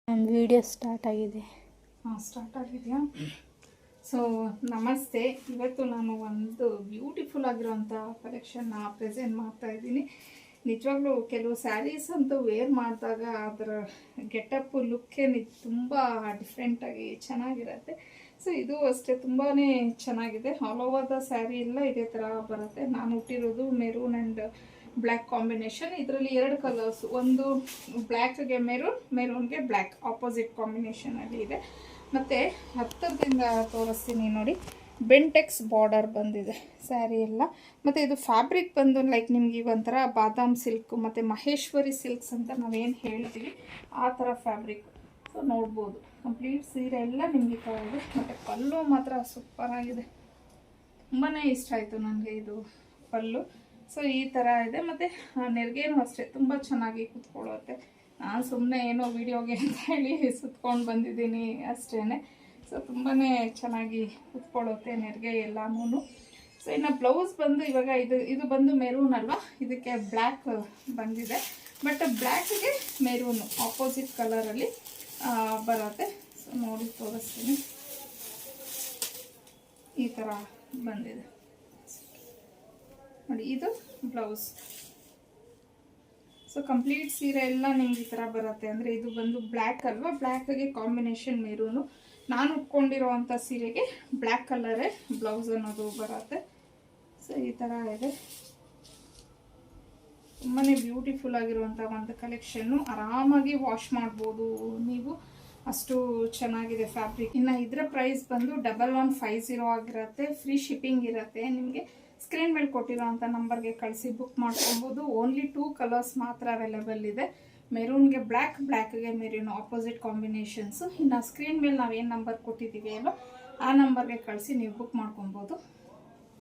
ನಮ್ಮ video start ಆಗಿದೆ. Start ಆಗಿದೆಯಾ? ಸೊ ನಮಸ್ತೆ. ಇವತ್ತು ನಾನು ಒಂದು ಬ್ಯೂಟಿಫುಲ್ ಆಗಿರೋಂಥ ಕಲೆಕ್ಷನ್ನ ಪ್ರೆಸೆಂಟ್ ಮಾಡ್ತಾ ಇದ್ದೀನಿ. ನಿಜವಾಗ್ಲೂ ಕೆಲವು ಸ್ಯಾರೀಸ್ ಅಂತೂ ವೇರ್ ಮಾಡಿದಾಗ ಅದರ ಗೆಟಪ್ ಲುಕ್ಕೇ ತುಂಬ ಡಿಫ್ರೆಂಟಾಗಿ ಚೆನ್ನಾಗಿರುತ್ತೆ. ಸೊ ಇದು ಅಷ್ಟೇ ತುಂಬಾ ಚೆನ್ನಾಗಿದೆ. ಆಲ್ ಓವರ್ ದ ಸ್ಯಾರಿ ಎಲ್ಲ ಇದೇ ಥರ ಬರುತ್ತೆ. ನಾನು ಹುಟ್ಟಿರೋದು ಮೆರೂನ್ ಆ್ಯಂಡ್ ಬ್ಲ್ಯಾಕ್ ಕಾಂಬಿನೇಷನ್. ಇದರಲ್ಲಿ ಎರಡು ಕಲರ್ಸ್, ಒಂದು ಬ್ಲ್ಯಾಕ್ಗೆ ಮೆರೂನ್, ಮೆರೂನ್ಗೆ ಬ್ಲ್ಯಾಕ್ ಆಪೋಸಿಟ್ ಕಾಂಬಿನೇಷನಲ್ಲಿ ಇದೆ. ಮತ್ತು ಹತ್ತಿರದಿಂದ ತೋರಿಸ್ತೀನಿ ನೋಡಿ, ಬೆಂಟೆಕ್ಸ್ ಬಾರ್ಡರ್ ಬಂದಿದೆ ಸ್ಯಾರಿ ಎಲ್ಲ. ಮತ್ತು ಇದು ಫ್ಯಾಬ್ರಿಕ್ ಬಂದು ಲೈಕ್ ನಿಮ್ಗೆ ಒಂಥರ ಬಾದಾಮ್ ಸಿಲ್ಕ್ ಮತ್ತು ಮಹೇಶ್ವರಿ ಸಿಲ್ಕ್ಸ್ ಅಂತ ನಾವೇನು ಹೇಳ್ತೀವಿ ಆ ಥರ ಫ್ಯಾಬ್ರಿಕ್. ಸೊ ನೋಡ್ಬೋದು ಕಂಪ್ಲೀಟ್ ಸೀರೆ ಎಲ್ಲ ನಿಮಗೆ ಥರ ಇದೆ. ಮತ್ತು ಪಲ್ಲು ಮಾತ್ರ ಸೂಪರಾಗಿದೆ, ತುಂಬಾ ಇಷ್ಟ ಆಯಿತು ನನಗೆ ಇದು ಪಲ್ಲು. ಸೊ ಈ ಥರ ಇದೆ. ಮತ್ತು ನೆರಿಗೆನೂ ಅಷ್ಟೇ ತುಂಬ ಚೆನ್ನಾಗಿ ಕುತ್ಕೊಳ್ಳುತ್ತೆ. ನಾನು ಸುಮ್ಮನೆ ಏನೋ ವಿಡಿಯೋಗೆ ಅಂತ ಹೇಳಿ ಸುತ್ಕೊಂಡು ಬಂದಿದ್ದೀನಿ ಅಷ್ಟೇ. ಸೊ ತುಂಬಾ ಚೆನ್ನಾಗಿ ಕುತ್ಕೊಳ್ಳುತ್ತೆ ನೆರಿಗೆ ಎಲ್ಲನೂ. ಸೊ ಇನ್ನು ಬ್ಲೌಸ್ ಬಂದು ಇವಾಗ ಇದು ಬಂದು ಮೆರೂನ್ ಅಲ್ವಾ, ಇದಕ್ಕೆ ಬ್ಲ್ಯಾಕ್ ಬಂದಿದೆ. ಬಟ್ ಬ್ಲ್ಯಾಕ್ಗೆ ಮೆರೂನು ಆಪೋಸಿಟ್ ಕಲರಲ್ಲಿ ಬರುತ್ತೆ. ಸೊ ನೋಡಿ ತೋರಿಸ್ತೀನಿ, ಈ ಥರ ಬಂದಿದೆ ನೋಡಿ, ಇದು ಬ್ಲೌಸ್. ಸೊ ಕಂಪ್ಲೀಟ್ ಸೀರೆ ಎಲ್ಲ ನಿಮ್ಗೆ ಈ ಥರ ಬರುತ್ತೆ. ಅಂದರೆ ಇದು ಬಂದು ಬ್ಲ್ಯಾಕ್ ಅಲ್ವಾ, ಬ್ಲ್ಯಾಕ್ಗೆ ಕಾಂಬಿನೇಷನ್ ಮೆರೂನು. ನಾನು ಉಟ್ಕೊಂಡಿರೋವಂಥ ಸೀರೆಗೆ ಬ್ಲ್ಯಾಕ್ ಕಲರೇ ಬ್ಲೌಸ್ ಅನ್ನೋದು ಬರುತ್ತೆ. ಸೊ ಈ ಥರ ಇದೆ, ತುಂಬಾ ಬ್ಯೂಟಿಫುಲ್ ಆಗಿರುವಂಥ ಒಂದು ಕಲೆಕ್ಷನ್ನು. ಆರಾಮಾಗಿ ವಾಶ್ ಮಾಡ್ಬೋದು ನೀವು, ಅಷ್ಟು ಚೆನ್ನಾಗಿದೆ ಫ್ಯಾಬ್ರಿಕ್. ಇನ್ನು ಇದರ ಪ್ರೈಸ್ ಬಂದು 1150 ಆಗಿರುತ್ತೆ. ಫ್ರೀ ಶಿಪ್ಪಿಂಗ್ ಇರುತ್ತೆ. ನಿಮಗೆ ಸ್ಕ್ರೀನ್ ಮೇಲೆ ಕೊಟ್ಟಿರೋ ಅಂಥ ನಂಬರ್ಗೆ ಕಳಿಸಿ ಬುಕ್ ಮಾಡ್ಕೊಬೋದು. ಓನ್ಲಿ 2 ಕಲರ್ಸ್ ಮಾತ್ರ ಅವೈಲೇಬಲ್ ಇದೆ. ಮೆರೂನ್ಗೆ ಬ್ಲ್ಯಾಕ್, ಬ್ಲ್ಯಾಕ್ಗೆ ಮೆರೂನ್ ಆಪೋಸಿಟ್ ಕಾಂಬಿನೇಷನ್ಸು. ಇನ್ನು ಸ್ಕ್ರೀನ್ ಮೇಲೆ ನಾವೇನು ನಂಬರ್ ಕೊಟ್ಟಿದ್ದೀವಿ ಅಲ್ವ ಆ ನಂಬರ್ಗೆ ಕಳಿಸಿ ನೀವು ಬುಕ್ ಮಾಡ್ಕೊಬೋದು.